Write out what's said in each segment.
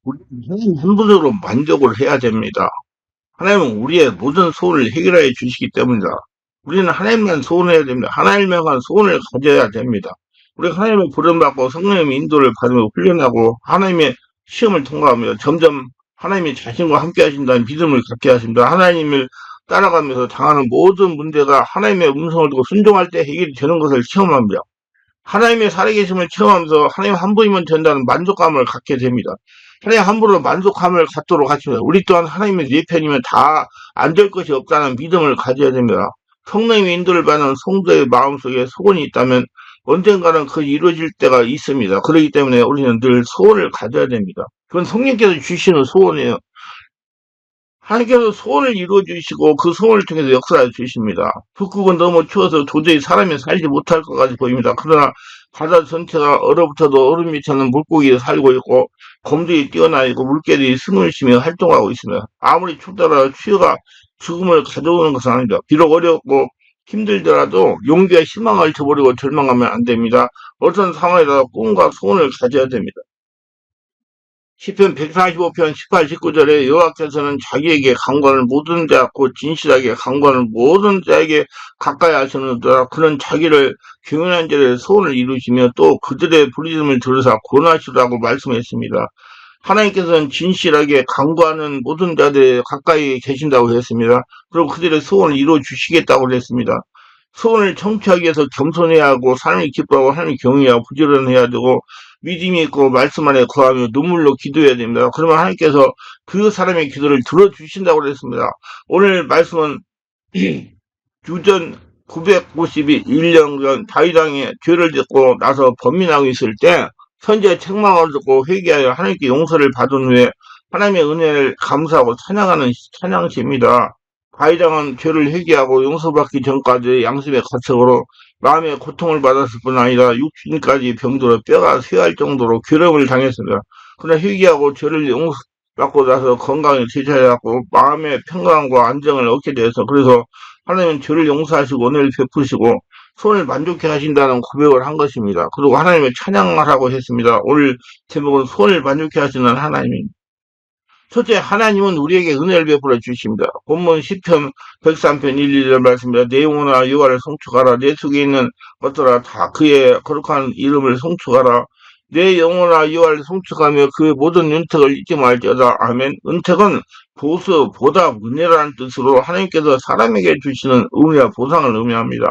우리는 하나님 한 분으로 만족을 해야 됩니다. 하나님은 우리의 모든 소원을 해결해 주시기 때문이다. 우리는 하나님만 소원해야 됩니다. 하나님만 소원을 가져야 됩니다. 우리가 하나님의 부름받고 성령님의 인도를 받으며 훈련하고 하나님의 시험을 통과하며 점점 하나님이 자신과 함께 하신다는 믿음을 갖게 하십니다. 하나님을 따라가면서 당하는 모든 문제가 하나님의 음성을 듣고 순종할 때 해결이 되는 것을 체험합니다. 하나님의 살아계심을 체험하면서 하나님 한 분이면 된다는 만족감을 갖게 됩니다. 하나님 한 분으로 만족감을 갖도록 하십니다. 우리 또한 하나님의 내 편이면 다 안 될 것이 없다는 믿음을 가져야 됩니다. 성령님의 인도를 받는 성도의 마음속에 소원이 있다면 언젠가는 그 이루어질 때가 있습니다. 그렇기 때문에 우리는 늘 소원을 가져야 됩니다. 그건 성령께서 주시는 소원이에요. 하나님께서 소원을 이루어 주시고 그 소원을 통해서 역사해 주십니다. 북극은 너무 추워서 도저히 사람이 살지 못할 것 같이 보입니다. 그러나 바다 전체가 얼어붙어도 얼음 밑에는 물고기가 살고 있고 곰들이 뛰어나 있고 물개들이 숨을 쉬며 활동하고 있습니다. 아무리 춥더라도 추위가 죽음을 가져오는 것은 아닙니다. 비록 어렵고 힘들더라도 용기와 희망을 저버리고 절망하면 안 됩니다. 어떤 상황에서 꿈과 소원을 가져야 됩니다. 시편 145편 18, 19절에 여호와께서는 자기에게 간구하는 모든 자고 진실하게 간구하는 모든 자에게 가까이 하시는도다. 그는 자기를 경연한 자의 소원을 이루시며 또 그들의 부르짖음을 들으사 구원하시라고 말씀했습니다. 하나님께서는 진실하게 간구하는 모든 자들에 가까이 계신다고 했습니다. 그리고 그들의 소원을 이루어 주시겠다고 했습니다. 소원을 청취하기 위해서 겸손해야 하고 삶을 기뻐하고 하나님을 경외하고 부지런해야 되고 믿음이 있고 말씀 안에 거하며 눈물로 기도해야 됩니다. 그러면 하나님께서 그 사람의 기도를 들어주신다고 그랬습니다. 오늘 말씀은 주전 951년 전 다윗 왕이 죄를 짓고 나서 번민하고 있을 때 선지의 책망을 듣고 회개하여 하나님께 용서를 받은 후에 하나님의 은혜를 감사하고 찬양하는 찬양시입니다. 다윗 왕은 죄를 회개하고 용서받기 전까지 양심의 가책으로 마음의 고통을 받았을 뿐 아니라 육신까지 병들어 뼈가 쇠할 정도로 괴롭을 당했습니다. 그러나 회개하고 죄를 용서받고 나서 건강이 되찾아갖고 마음의 평강과 안정을 얻게 되어서 그래서 하나님은 죄를 용서하시고 은혜를 베푸시고 손을 만족해 하신다는 고백을 한 것입니다. 그리고 하나님을 찬양하라고 했습니다. 오늘 제목은 손을 만족해 하시는 하나님입니다. 첫째, 하나님은 우리에게 은혜를 베풀어 주십니다. 본문 10편 103편 1, 2절 말씀입니다. 내 영혼아 여호와를 송축하라. 내 속에 있는 것들아 다 그의 거룩한 이름을 송축하라. 내 영혼아 여호와를 송축하며 그의 모든 은택을 잊지 말지어다. 아멘. 은택은 보수, 보답, 은혜라는 뜻으로 하나님께서 사람에게 주시는 은혜와 보상을 의미합니다.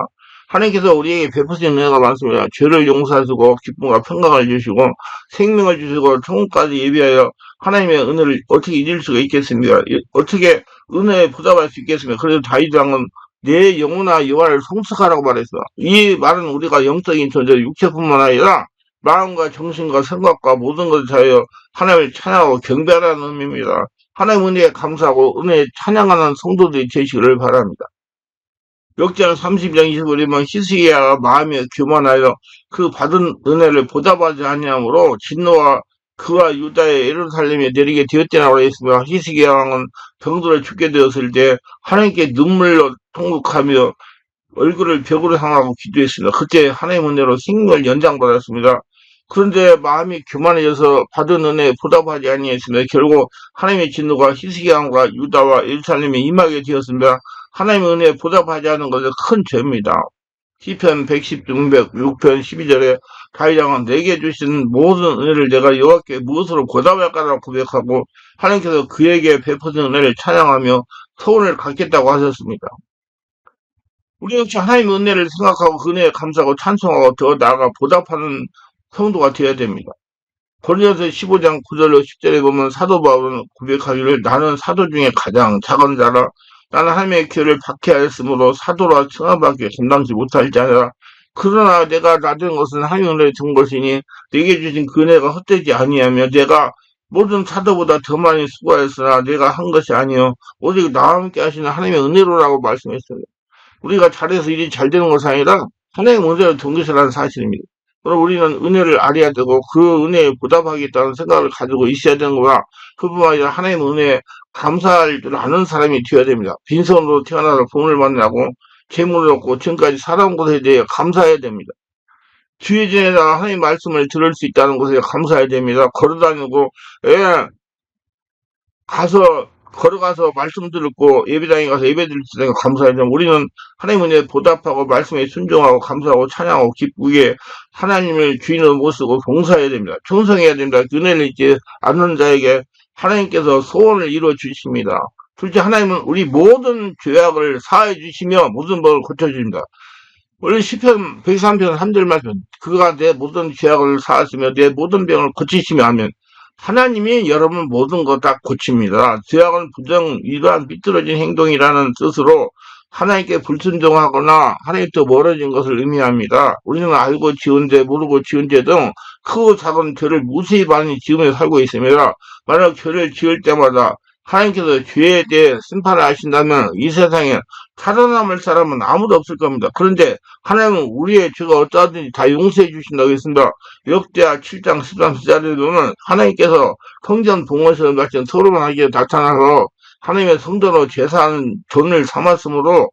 하나님께서 우리에게 베푸신 은혜가 많습니다. 죄를 용서하시고 기쁨과 평강을 주시고 생명을 주시고 천국까지 예비하여 하나님의 은혜를 어떻게 잊을 수가 있겠습니까? 어떻게 은혜에 보답할 수 있겠습니까? 그래서 다윗 왕은 내 영혼아 여호와를 송축하라고 말했어. 이 말은 우리가 영적인 존재, 육체뿐만 아니라 마음과 정신과 생각과 모든 것을 다하여 하나님을 찬양하고 경배하라는 의미입니다. 하나님 은혜에 감사하고 은혜에 찬양하는 성도들이 되시기를 바랍니다. 역장 30장 25절에 히스기야가 마음에 교만하여 그 받은 은혜를 보답하지 아니하므로 진노와 그와 유다의 예루살렘에 내리게 되었다고 했습니다. 히스기야 왕은 병들어 죽게 되었을 때 하나님께 눈물로 통곡하며 얼굴을 벽으로 향하고 기도했습니다. 그때 하나님의 은혜로 생명을 연장받았습니다. 그런데 마음이 교만해져서 받은 은혜에 보답하지 아니했습니다. 결국 하나님의 진노가 히스기야 왕과 유다와 예루살렘에 임하게 되었습니다. 하나님의 은혜에 보답하지 않은 것은 큰 죄입니다. 시편 116편 12절에 다윗 왕은 내게 주신 모든 은혜를 내가 여호와께 무엇으로 보답할까라고 고백하고 하나님께서 그에게 베푸신 은혜를 찬양하며 소원을 갖겠다고 하셨습니다. 우리 역시 하나님의 은혜를 생각하고 그 은혜에 감사하고 찬송하고 더 나아가 보답하는 성도가 되어야 됩니다. 고린도서 15장 9절로 10절에 보면 사도 바울은 고백하기를 나는 사도 중에 가장 작은 자라 나는 하나님의 기회를 받게 하였으므로 사도라 칭함밖에 감당치 못할 자라. 그러나 내가 낮은 것은 하나님의 은혜를 준 것이니 내게 주신 그 은혜가 헛되지 아니하며 내가 모든 사도보다 더 많이 수고하였으나 내가 한 것이 아니요 오직 나와 함께 하시는 하나님의 은혜로라고 말씀했어요. 우리가 잘해서 일이 잘 되는 것이 아니라 하나님의 은혜를 준 것이라는 사실입니다. 그럼 우리는 은혜를 알아야 되고 그 은혜에 보답하겠다는 생각을 가지고 있어야 되는 거야. 그뿐만 아니라 하나님의 은혜에 감사할 줄 아는 사람이 되어야 됩니다. 빈손으로 태어나서 복을 만나고 재물을 얻고 지금까지 살아온 것에 대해 감사해야 됩니다. 주의 전에다가 하나님 말씀을 들을 수 있다는 것에 감사해야 됩니다. 걸어다니고 걸어가서 말씀 듣고 예배당에 가서 예배 드릴 때 감사하죠. 우리는 하나님 은혜에 보답하고 말씀에 순종하고 감사하고 찬양하고 기쁘게 하나님을 주인으로 모시고 봉사해야 됩니다. 충성해야 됩니다. 은혜를 잊지 않는 자에게 하나님께서 소원을 이루어 주십니다. 둘째, 하나님은 우리 모든 죄악을 사해 주시며 모든 법을 고쳐주십니다. 원래 시편 103편 3절 말씀, 그가 내 모든 죄악을 사하시며 내 모든 병을 고치시며 하면 하나님이 여러분 모든 것 다 고칩니다. 죄악은 부정, 이러한 삐뚤어진 행동이라는 뜻으로 하나님께 불순종하거나 하나님తో 멀어진 것을 의미합니다. 우리는 알고 지은 죄, 모르고 지은 죄 등 크고 작은 죄를 무수히 많이 지으며 살고 있습니다. 만약 죄를 지을 때마다 하나님께서 죄에 대해 심판을 하신다면 이 세상에 살아남을 사람은 아무도 없을 겁니다. 그런데 하나님은 우리의 죄가 어떠하든지 다 용서해 주신다고 했습니다. 역대하 7장 13절에 보면 하나님께서 성전 봉헌에서 마친 서로만하게 나타나서 하나님의 성전으로 제사하는 존을 삼았으므로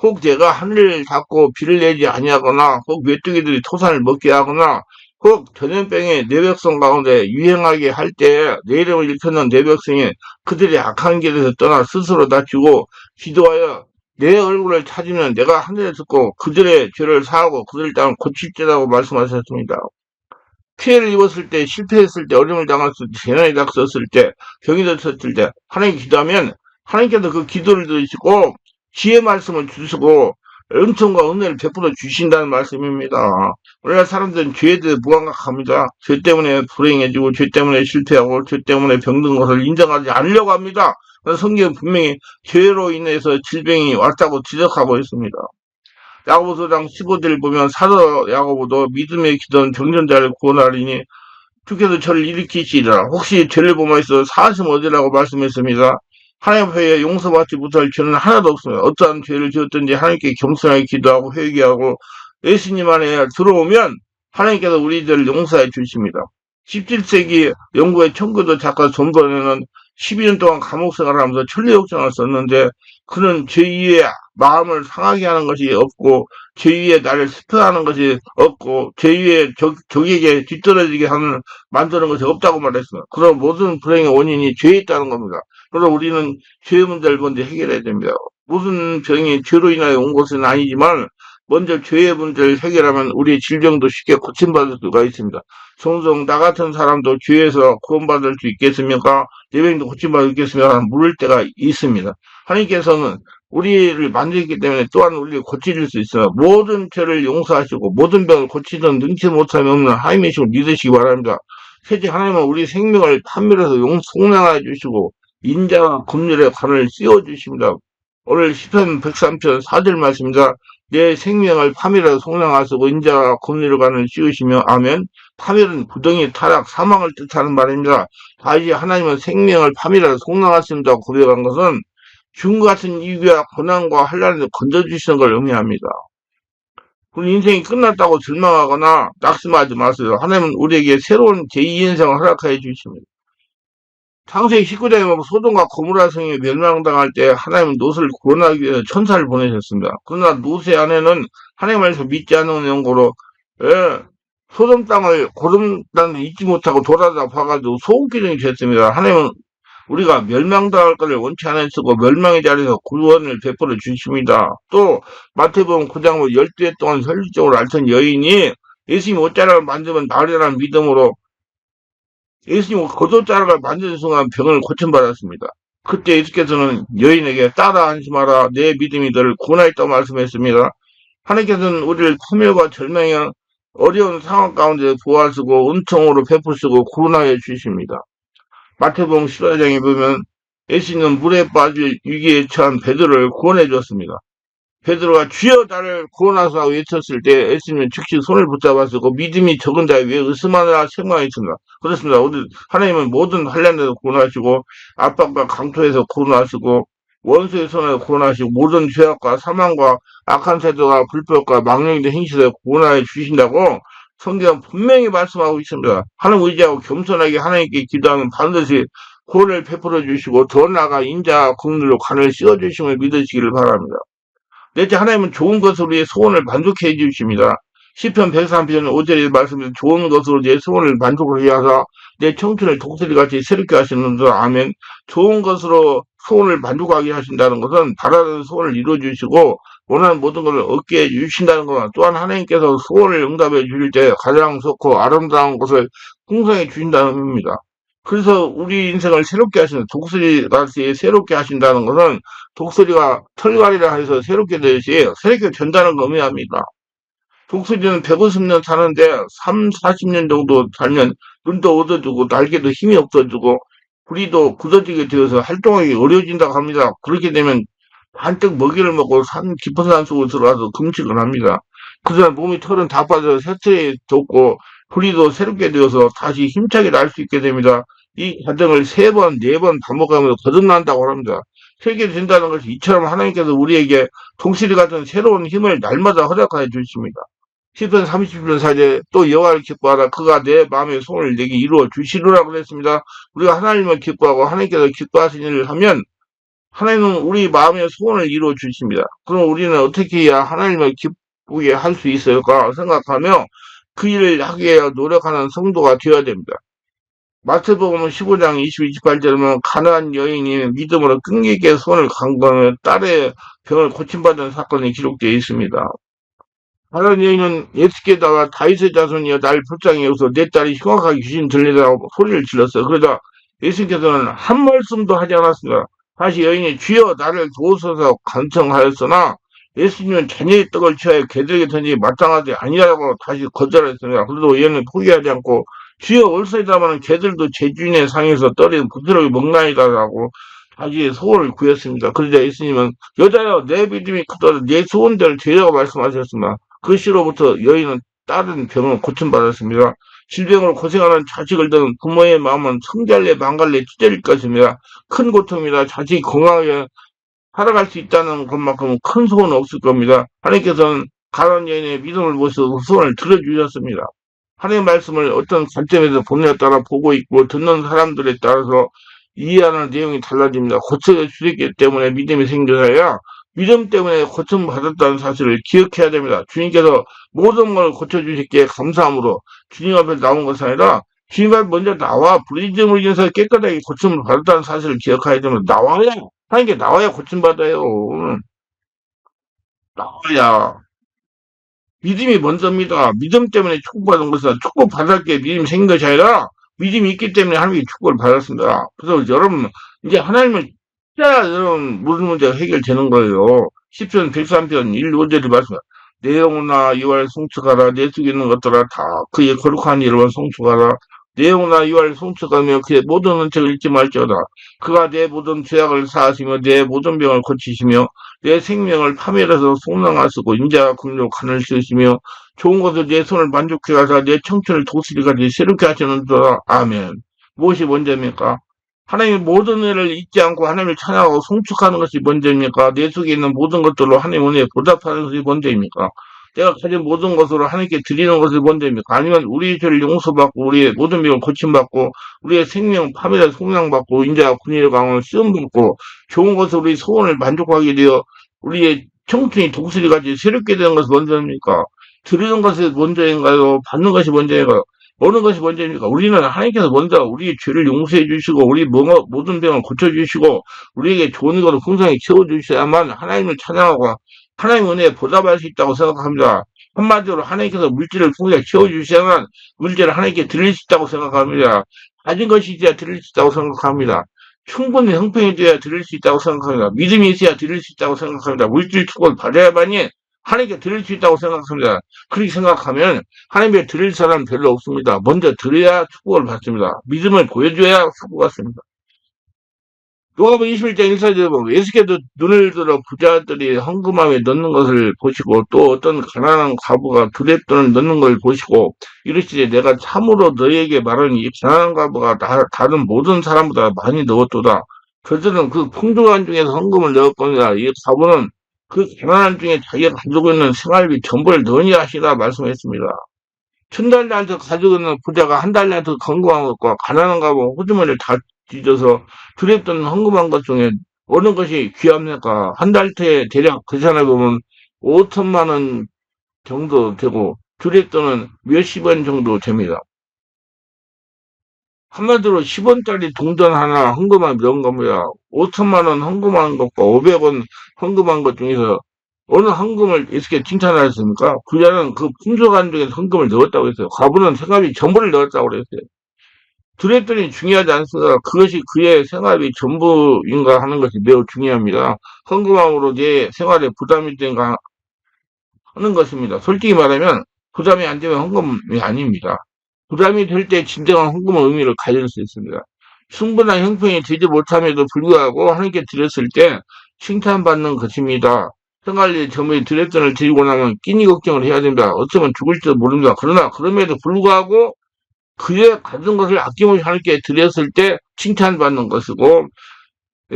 혹 제가 하늘을 닫고 비를 내지 아니하거나 혹 메뚜기들이 토산을 먹게 하거나 혹 전염병이 내 백성 가운데 유행하게 할 때 내 이름을 일컫는 내 백성이 그들의 악한 길에서 떠나 스스로 낮추고 기도하여 내 얼굴을 찾으면 내가 하늘에 듣고 그들의 죄를 사하고 그들 땅을 고칠지라고 말씀하셨습니다. 피해를 입었을 때, 실패했을 때, 어려움을 당했을 때, 재난이 닥쳤을 때, 병이 들었을 때 하나님 기도하면 하나님께서 그 기도를 들으시고 지혜 말씀을 주시고 은총과 은혜를 베풀어 주신다는 말씀입니다. 우리나라 사람들은 죄에 대해 무감각합니다. 죄 때문에 불행해지고 죄 때문에 실패하고 죄 때문에 병든 것을 인정하지 않으려고 합니다. 성경은 분명히 죄로 인해서 질병이 왔다고 지적하고 있습니다. 야고보서 4장 15절을 보면 사도 야고보도 믿음의 기도는 병든 자를 구원하리니 주께서 저를 일으키시리라. 혹시 죄를 범하여서 사하심 얻으라고 말씀했습니다. 하나님 앞에 용서받지 못할 죄는 하나도 없습니다. 어떠한 죄를 지었든지 하나님께 겸손하게 기도하고 회개하고 예수님 안에 들어오면 하나님께서 우리들을 용서해 주십니다. 17세기 영국의 청교도 작가 존 버너는 12년 동안 감옥 생활을 하면서 천리역정을 썼는데 그는 죄위에 마음을 상하게 하는 것이 없고 죄위에 나를 스포하는 것이 없고 죄위에 적에게 뒤떨어지게 하는 만드는 것이 없다고 말했습니다. 그런 모든 불행의 원인이 죄에 있다는 겁니다. 그래서 우리는 죄의 문제를 먼저 해결해야 됩니다. 무슨 병이 죄로 인하여 온 것은 아니지만 먼저 죄의 문제를 해결하면 우리의 질병도 쉽게 고침받을 수가 있습니다. 종종 나 같은 사람도 죄에서 구원받을 수 있겠습니까? 내 병도 고침받을 수 있겠습니까? 물을 때가 있습니다. 하나님께서는 우리를 만들기 때문에 또한 우리를 고치실 수 있어요. 모든 죄를 용서하시고 모든 병을 고치는 능치 못함이 없는 하나님이시고 믿으시기 바랍니다. 셋째, 하나님은 우리 생명을 판별해서 속량해 주시고 인자와 긍휼의 관을 씌워주십니다. 오늘 시편 103편 4절 말씀입니다. 내 생명을 파멸해서 속량하시고 인자와 긍휼의 관을 씌우시며 아멘. 파멸은 부정의 타락, 사망을 뜻하는 말입니다. 다시 하나님은 생명을 파멸해서 속량하신다고 고백한 것은 죽음 같은 위기와 고난과 환난에서 건져주시는 걸 의미합니다. 우리 인생이 끝났다고 절망하거나 낙심하지 마세요. 하나님은 우리에게 새로운 제2인생을 허락해 주십니다. 창세기 19장에 보면 소돔과 고모라 성이 멸망당할 때 하나님은 롯을 구원하기 위해서 천사를 보내셨습니다. 그러나 롯의 아내는 하나님을 믿지 않는 영고로 소돔 땅을 고름 땅을 잊지 못하고 돌아다 봐가지고 소금기둥이 됐습니다. 하나님은 우리가 멸망당할 것을 원치 않으시고 멸망의 자리에서 구원을 베풀어 주십니다. 또 마태복음 9장 12회 동안 설립적으로 앓던 여인이 예수님 옷자락을 만지면 나으리라는 믿음으로 예수님 겉옷자락을 만지는 순간 병을 고침받았습니다. 그때 예수께서는 여인에게 따라 안심하라 내 믿음이 너를 구원하였다고 말씀했습니다. 하나님께서는 우리를 파멸과 절망의 어려운 상황 가운데 도와주고 은총으로 베푸시고 구원하여 주십니다. 마태복음 14장에 보면 예수님은 물에 빠질 위기에 처한 베드로를 구원해 주었습니다. 베드로가 주여 나를 구원하소서 외쳤을 때 예수님은 즉시 손을 붙잡았고 믿음이 적은 자에 왜 의심하느라 책망했습니다. 그렇습니다. 하나님은 모든 환난에서 구원하시고 압박과 강토에서 구원하시고 원수의 손에서 구원하시고 모든 죄악과 사망과 악한 태도와 불법과 망령된 행실에서 구원하여 주신다고 성경은 분명히 말씀하고 있습니다. 하나님 의지하고 겸손하게 하나님께 기도하면 반드시 구원을 베풀어 주시고 더 나아가 인자와 긍휼로 관을 씌워주심을 믿으시기를 바랍니다. 넷째, 하나님은 좋은 것으로 우리의 소원을 만족해 주십니다. 시편 103편 5절에 말씀에 좋은 것으로 내 소원을 만족하게 하사 내 청춘을 독수리같이 새롭게 하시는도다. 아멘. 좋은 것으로 소원을 만족하게 하신다는 것은 바라는 소원을 이루어주시고 원하는 모든 것을 얻게 해주신다는 것, 또한 하나님께서 소원을 응답해 주실 때 가장 좋고 아름다운 것을 풍성해 주신다는 의미입니다. 그래서 우리 인생을 새롭게 하시는, 독수리같이 새롭게 하신다는 것은 독수리가 털갈이라 해서 새롭게 되듯이 새롭게 된다는 걸 의미합니다. 독수리는 150년 사는데 3, 40년 정도 살면 눈도 어두워지고 날개도 힘이 없어지고 부리도 굳어지게 되어서 활동하기 어려워진다고 합니다. 그렇게 되면 한뜩 먹이를 먹고 산 깊은 산속으로 들어가서 금식을 합니다. 그러다 몸이 털은 다 빠져 세트에 돋고 부리도 새롭게 되어서 다시 힘차게 날 수 있게 됩니다. 이 과정을 3번, 4번 반복하면서 거듭난다고 합니다. 그렇게 된다는 것이 이처럼 하나님께서 우리에게 독수리 같은 새로운 힘을 날마다 허락하여 주십니다. 시편 30편 4절 또 여호와를 기뻐하라 그가 내 마음의 소원을 내게 이루어 주시리라 그랬습니다. 우리가 하나님을 기뻐하고 하나님께서 기뻐하신 일을 하면 하나님은 우리 마음의 소원을 이루어 주십니다. 그럼 우리는 어떻게 해야 하나님을 기쁘게 할 수 있을까 생각하며 그 일을 하기 위해 노력하는 성도가 되어야 됩니다. 마태복음 15장 28절에 보면 가나안 여인이 믿음으로 끈기 있게 소원을 간구하며 딸의 병을 고침받은 사건이 기록되어 있습니다. 다른 여인은 예수께다가 다윗의 자손이여 날 불쌍히 여기서 내 딸이 흉악하게 귀신 들리라고 소리를 질렀어요. 그러자 예수께서는 한 말씀도 하지 않았습니다. 다시 여인이 주여 나를 도우소서 간청하였으나 예수님은 자녀의 떡을 취하여 개들에게 던지기 마땅하지 아니라고 다시 거절했습니다. 그래도 얘는 포기하지 않고 주여 올소이다마는 개들도 제 주인의 상에서 떨이 부스러기 먹나이다라고 자기의 소원을 구했습니다. 그러자 예수님은 여자여 내 믿음이 크도다 내 소원대로 되라고 말씀하셨습니다. 그 시로부터 여인은 다른 병을 고침받았습니다. 질병으로 고생하는 자식을 둔 부모의 마음은 성잘래 망갈래 찢어질 것입니다. 큰 고통입니다. 자식이 건강하게 살아갈 수 있다는 것만큼은 큰 소원은 없을 겁니다. 하나님께서는 가난한 여인의 믿음을 보셔서 소원을 들어주셨습니다. 하나님의 말씀을 어떤 관점에서 보느냐에 따라 보고 있고 듣는 사람들에 따라서 이해하는 내용이 달라집니다. 고쳐져 주셨기 때문에 믿음이 생겨서야 믿음 때문에 고침 받았다는 사실을 기억해야 됩니다. 주님께서 모든 걸 고쳐주셨기에 감사함으로 주님 앞에 나온 것이 아니라 주님 앞에 먼저 나와 부르짖음을 인해서 깨끗하게 고침을 받았다는 사실을 기억해야 됩니다. 나와야 하나님께 나와야 고침 받아요. 나와야 믿음이 먼저입니다. 믿음 때문에 축복받은 것은 축복받을 게 믿음이 생긴 것이 아니라 믿음이 있기 때문에 하나님께 축복을 받았습니다. 그래서 여러분 이제 하나님을 진짜 여러분 모든 문제가 해결되는 거예요. 시편 103편 1, 5절이 말씀합니다. 내 영혼아 여호와를 송축하라 내 속에 있는 것들아 다 그의 거룩한 이름을 송축하라 내 영혼아 여호와를 송축하며 그의 모든 은책을 잊지 말지어다. 그가 내 모든 죄악을 사하시며 내 모든 병을 고치시며 내 생명을 파멸해서 속량하시고 인자와 긍휼로 간을 씌우시며 좋은 것을 내 손을 만족해 하사 내 청춘을 독수리같이 새롭게 하시는도다. 아멘. 무엇이 먼저입니까? 하나님의 모든 일을 잊지 않고 하나님을 찬양하고 송축하는 것이 먼저입니까? 내 속에 있는 모든 것들로 하나님 은혜에 보답하는 것이 먼저입니까? 내가 가진 모든 것으로 하나님께 드리는 것이 먼저입니까? 아니면 우리의 죄를 용서받고 우리의 모든 병을 고침받고 우리의 생명 파멸에 속량받고 인자와 군의의 강을 시험받고 좋은 것으로 우리 소원을 만족하게 되어 우리의 청춘이 독수리같이 새롭게 되는 것이 먼저입니까? 드리는 것이 먼저인가요? 받는 것이 먼저인가요? 어느 것이 먼저입니까? 우리는 하나님께서 먼저 우리의 죄를 용서해 주시고 우리 모든 병을 고쳐주시고 우리에게 좋은 것을 풍성히 채워주셔야만 하나님을 찬양하고 하나님 은혜에 보답할 수 있다고 생각합니다. 한마디로 하나님께서 물질을 풍성히 채워주셔야만 물질을 하나님께 드릴 수 있다고 생각합니다. 가진 것이 있어야 드릴 수 있다고 생각합니다. 충분히 형편이 되어야 드릴 수 있다고 생각합니다. 믿음이 있어야 드릴 수 있다고 생각합니다. 물질 축복을 받아야만이 하나님께 드릴 수 있다고 생각합니다. 그렇게 생각하면 하나님께 드릴 사람 별로 없습니다. 먼저 드려야 축복을 받습니다. 믿음을 보여줘야 축복을 받습니다. 누가복음 21장 1사절에 보면 예수께서 눈을 들어 부자들이 헌금함에 넣는 것을 보시고 또 어떤 가난한 과부가 두렙돈을 넣는 걸 보시고 이르시되 내가 참으로 너희에게 말하니 이 가난한 과부가 다른 모든 사람보다 많이 넣었도다. 그들은 그 풍족한 중에서 헌금을 넣었거니와 이 과부는 그 가난한 중에 자기가 가지고 있는 생활비 전부를 넣으니 하시라 말씀했습니다. 1000달란트 가지고 있는 부자가 1달란트 헌금한 것과 가난한 과부 호주머니를 다 뒤져서 두렵던 헌금한 것 중에 어느 것이 귀합니까? 한 달째 대략 계산해 보면 5천만 원 정도 되고 두레돈은 몇십 원 정도 됩니다. 한마디로 10원짜리 동전 하나 헌금하면 이런 겁니다. 5천만 원 헌금한 것과 500원 헌금한 것 중에서 어느 헌금을 이렇게 칭찬하셨습니까? 부자는 그 풍속한 중에 헌금을 넣었다고 했어요. 과부는 생활비 전부를 넣었다고 그랬어요. 그랬더니 중요하지 않습니다. 그것이 그의 생활비 전부인가 하는 것이 매우 중요합니다. 헌금함으로 내 생활에 부담이 된가 하는 것입니다. 솔직히 말하면 부담이 안 되면 헌금이 아닙니다. 부담이 될 때 진정한 헌금의 의미를 가질 수 있습니다. 충분한 형편이 되지 못함에도 불구하고 하나님께 드렸을 때 칭찬받는 것입니다. 생활비에 전부에 드렸던을 드리고 나면 끼니 걱정을 해야 됩니다. 어쩌면 죽을지도 모릅니다. 그러나 그럼에도 불구하고 그의 가진 것을 아낌없이 하나님께 드렸을 때 칭찬받는 것이고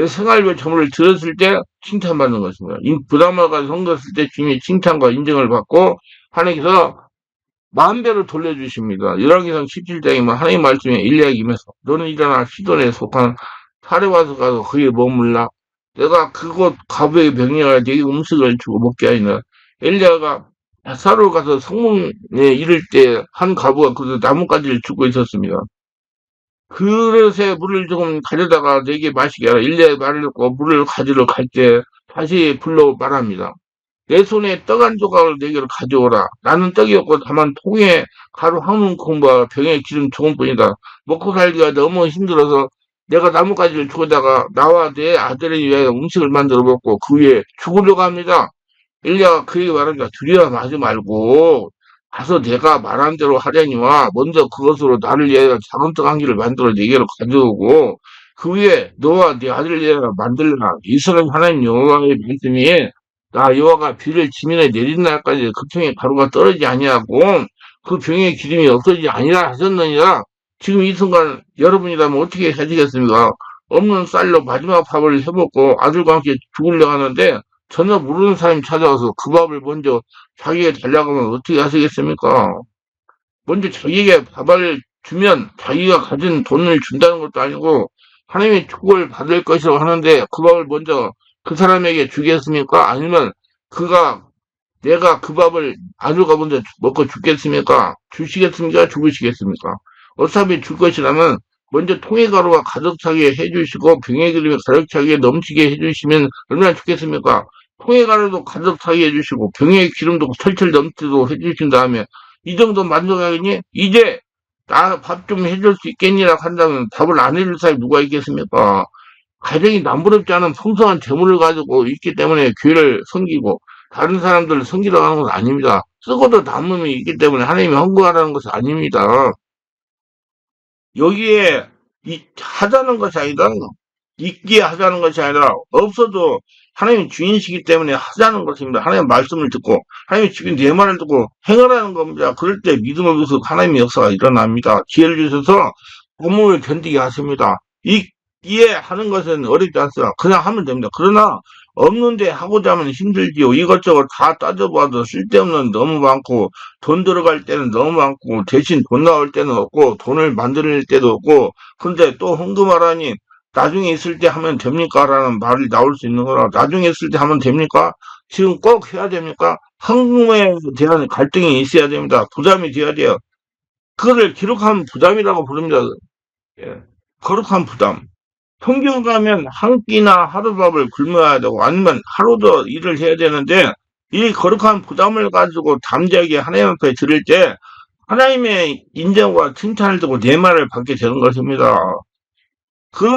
생활비 전부를 드렸을 때 칭찬받는 것입니다. 부담을 가지고 섬겼을 때 주님의 칭찬과 인정을 받고 하나님께서 만 배로 돌려주십니다. 열왕기상 17장이면 하나님 말씀에 엘리야에게 임해서 너는 일어나 시돈에 속한 사레와서 가서 거기에 머물라. 내가 그곳 가부의 명령하여 네게 음식을 주고 먹게 하니라. 엘리야가 사로 가서 성문에 이를 때 한 가부가 그 나뭇가지를 주고 있었습니다. 그릇에 물을 조금 가져다가 내게 마시게 하라. 엘리야의 말을 듣고 물을 가지러 갈 때 다시 불러 말합니다. 내 손에 떡 한 조각을 내게로 가져오라. 나는 떡이 없고 다만 통에 가루 한 움큼과 병에 기름 조금뿐이다. 먹고 살기가 너무 힘들어서 내가 나뭇가지를 주워다가 나와 내 아들을 위하여 음식을 만들어 먹고 그 위에 죽으려고 합니다. 엘리야가 그에게 말합니다. 두려워하지 말고 가서 내가 말한 대로 하려니와 먼저 그것으로 나를 위하여 작은 떡 한 개를 만들어 내게로 가져오고 그 위에 너와 네 아들을 위하여 만들라. 이스라엘 하나님 여호와의 말씀이 나 여호와가 비를 지면에 내린 날까지 그 병에 가루가 떨어지지 아니하고 그 병에 기름이 없어지지 아니라 하셨느니라. 지금 이 순간 여러분이라면 어떻게 하시겠습니까? 없는 쌀로 마지막 밥을 해먹고 아들과 함께 죽으려고 하는데 전혀 모르는 사람이 찾아와서 그 밥을 먼저 자기에게 달라고 하면 어떻게 하시겠습니까? 먼저 자기에게 밥을 주면 자기가 가진 돈을 준다는 것도 아니고 하나님의 축복을 받을 것이라고 하는데 그 밥을 먼저 그 사람에게 주겠습니까? 아니면 그가 내가 그 밥을 아들과 먼저 먹고 죽겠습니까? 주시겠습니까? 죽으시겠습니까? 어차피 줄 것이라면 먼저 통의 가루가 가득 차게 해주시고 병의 기름이 가득 차게 넘치게 해주시면 얼마나 좋겠습니까? 통의 가루도 가득 차게 해주시고 병의 기름도 철철 넘치도록 해주신 다음에 이 정도 만족하겠니? 이제 나 밥 좀 해줄 수 있겠니라 한다면 밥을 안 해줄 사람이 누가 있겠습니까? 가정이 남부럽지 않은 풍성한 재물을 가지고 있기 때문에 교회를 섬기고 다른 사람들을 섬기라고 하는 건 아닙니다. 쓰고도 남음이 있기 때문에 하나님이 헌금하라는 것은 아닙니다. 여기에 하자는 것이 아니라 있기에 하자는 것이 아니라 없어도 하나님 주인이시기 때문에 하자는 것입니다. 하나님 말씀을 듣고 하나님 지금 내 말을 듣고 행하라는 겁니다. 그럴 때 믿음을 위해서 하나님의 역사가 일어납니다. 기회를 주셔서 고문을 견디게 하십니다. 있기에 하는 것은 어렵지 않습니다. 그냥 하면 됩니다. 그러나 없는데 하고자 하면 힘들지요. 이것저것 다 따져봐도 쓸데없는 너무 많고 돈 들어갈 때는 너무 많고 대신 돈 나올 때는 없고 돈을 만들 때도 없고 근데 또 헌금하라니 나중에 있을 때 하면 됩니까? 라는 말이 나올 수 있는 거라 나중에 있을 때 하면 됩니까? 지금 꼭 해야 됩니까? 헌금에 대한 갈등이 있어야 됩니다. 부담이 돼야 돼요. 그거를 기록하면 부담이라고 부릅니다. 예. 거룩한 부담. 성경 가면 한 끼나 하룻밥을 굶어야 되고 아니면 하루도 일을 해야 되는데 이 거룩한 부담을 가지고 담대하게 하나님 앞에 드릴 때 하나님의 인정과 칭찬을 듣고 내 말을 받게 되는 것입니다. 그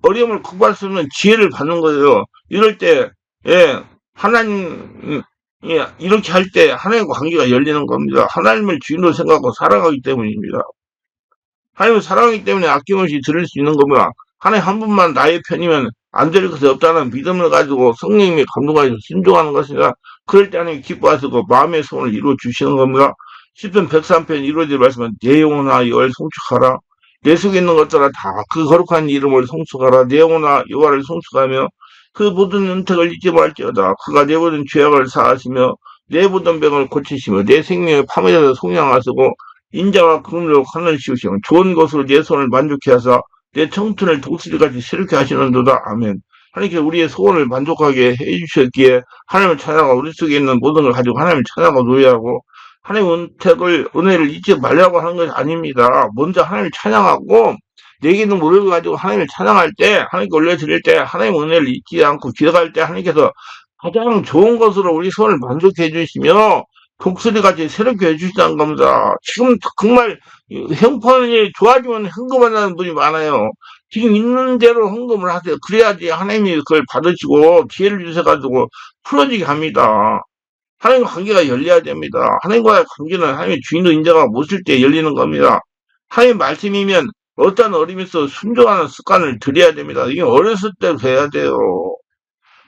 어려움을 극복할 수 있는 지혜를 받는 거예요. 이럴 때, 예, 하나님, 예, 이렇게 할 때 하나님과 관계가 열리는 겁니다. 하나님을 주인으로 생각하고 살아가기 때문입니다. 하나님을 사랑하기 때문에 아낌없이 들을 수 있는 겁니다. 하나님 한 분만 나의 편이면 안 될 것이 없다는 믿음을 가지고 성령님의 감동하여서 순종하는 것이라 그럴 때 하나님 기뻐하시고 마음의 소원을 이루어 주시는 겁니다. 10편 103편 1호절 말씀은 내 영혼아 여호와를 송축하라. 내 속에 있는 것들아 다 그 거룩한 이름을 송축하라. 내 영혼아 여호와를 송축하며 그 모든 은택을 잊지 말지어다. 그가 내 모든 죄악을 사하시며 내 모든 병을 고치시며 내 생명을 파멸해서 속량하시고 인자와 긍휼로 하늘 씌우시며 좋은 것으로 내 손을 만족케 하사 내 청춘을 독수리같이 새롭게 하시는도다. 아멘. 하나님께서 우리의 소원을 만족하게 해주셨기에 하나님을 찾아가 우리 속에 있는 모든 걸 가지고 하나님을 찾아가 노예하고 하나님 은혜를 잊지 말라고 하는 것이 아닙니다. 먼저 하나님을 찬양하고, 내기는 모르고 가지고 하나님을 찬양할 때, 하나님께 올려드릴 때, 하나님 은혜를 잊지 않고 기도할 때 하나님께서 가장 좋은 것으로 우리 소원을 만족해 주시며, 독수리같이 새롭게 해주시다는 겁니다. 지금 정말 형편이 좋아지면 헌금한다는 분이 많아요. 지금 있는 대로 헌금을 하세요. 그래야지 하나님이 그걸 받으시고 기회를 주셔가지고 풀어지게 합니다. 하나님과 관계가 열려야 됩니다. 하나님과의 관계는 하나님의 주인도 인정하고 모실 때 열리는 겁니다. 하나님 말씀이면 어떤 어림에서 순종하는 습관을 들여야 됩니다. 이게 어렸을 때부터 해야 돼요.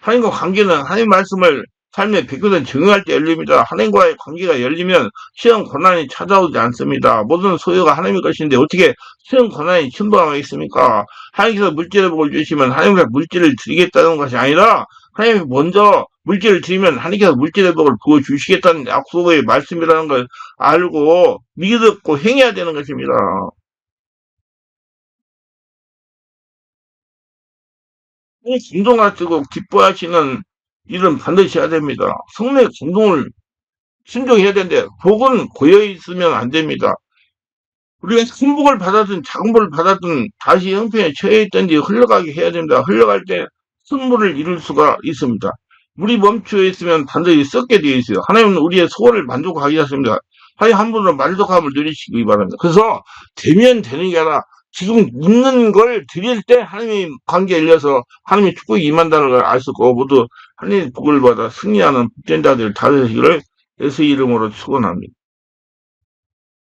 하나님과 관계는 하나님 말씀을 삶의 100% 적용할 때 열립니다. 하나님과의 관계가 열리면 시험 고난이 찾아오지 않습니다. 모든 소유가 하나님의 것인데 어떻게 시험 고난이 침범하겠습니까? 하나님께서 물질의 복을 주시면 하나님께서 물질을 드리겠다는 것이 아니라 하나님이 먼저 물질을 드리면 하나님께서 물질의 복을 부어주시겠다는 약속의 말씀이라는 걸 알고 믿고 행해야 되는 것입니다. 이 감동 가지고 기뻐하시는 일은 반드시 해야 됩니다. 성령의 감동을 순종해야 되는데 복은 고여 있으면 안 됩니다. 우리가 큰 복을 받았든 작은 복을 받았든 다시 형편에 처해 있든지 흘러가게 해야 됩니다. 흘러갈 때 큰 물을 이룰 수가 있습니다. 물이 멈추어 있으면 반드시 썩게 되어 있어요. 하나님은 우리의 소원을 만족하기 하십니다. 하나님 한 분으로 만족함을 누리시기 바랍니다. 그래서 되면 되는 게 아니라 지금 있는 걸 드릴 때 하나님의 관계에 열려서 하나님의 축복이 임한다는 걸 알 수 있고 모두 하나님의 복을 받아 승리하는 복전자들 다 되시기를 예수 이름으로 축원합니다.